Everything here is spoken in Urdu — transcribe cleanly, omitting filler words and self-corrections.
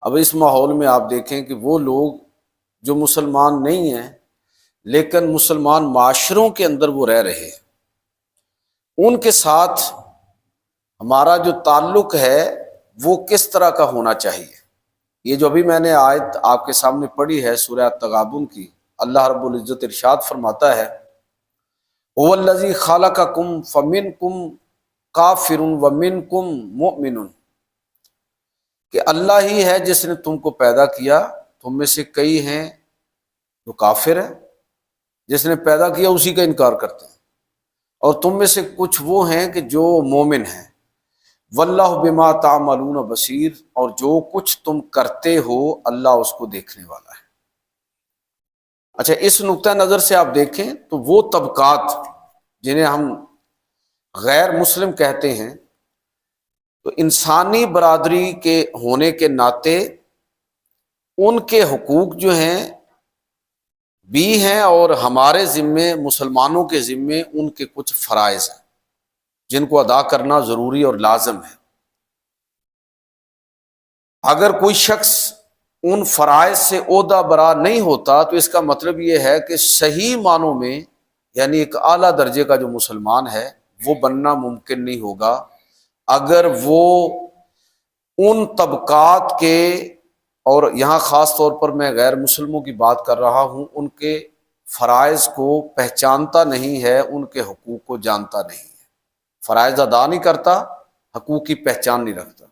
اب اس ماحول میں آپ دیکھیں کہ وہ لوگ جو مسلمان نہیں ہیں لیکن مسلمان معاشروں کے اندر وہ رہ رہے ہیں، ان کے ساتھ ہمارا جو تعلق ہے وہ کس طرح کا ہونا چاہیے۔ یہ جو ابھی میں نے آیت آپ کے سامنے پڑھی ہے سورہ تغابن کی، اللہ رب العزت ارشاد فرماتا ہے هو الذی خلقکم فمنکم کافر ومنکم مؤمن، کہ اللہ ہی ہے جس نے تم کو پیدا کیا، تم میں سے کئی ہیں جو کافر ہیں، جس نے پیدا کیا اسی کا انکار کرتے ہیں، اور تم میں سے کچھ وہ ہیں کہ جو مومن ہیں۔ واللہ بما تعملون بصیر، اور جو کچھ تم کرتے ہو اللہ اس کو دیکھنے والا ہے۔ اچھا، اس نقطہ نظر سے آپ دیکھیں تو وہ طبقات جنہیں ہم غیر مسلم کہتے ہیں، تو انسانی برادری کے ہونے کے ناطے ان کے حقوق جو ہیں بھی ہیں، اور ہمارے ذمے مسلمانوں کے ذمے ان کے کچھ فرائض ہیں جن کو ادا کرنا ضروری اور لازم ہے۔ اگر کوئی شخص ان فرائض سے عہدہ برا نہیں ہوتا تو اس کا مطلب یہ ہے کہ صحیح معنوں میں یعنی ایک اعلیٰ درجے کا جو مسلمان ہے وہ بننا ممکن نہیں ہوگا اگر وہ ان طبقات کے، اور یہاں خاص طور پر میں غیر مسلموں کی بات کر رہا ہوں، ان کے فرائض کو پہچانتا نہیں ہے، ان کے حقوق کو جانتا نہیں ہے، فرائض ادا نہیں کرتا، حقوق کی پہچان نہیں رکھتا۔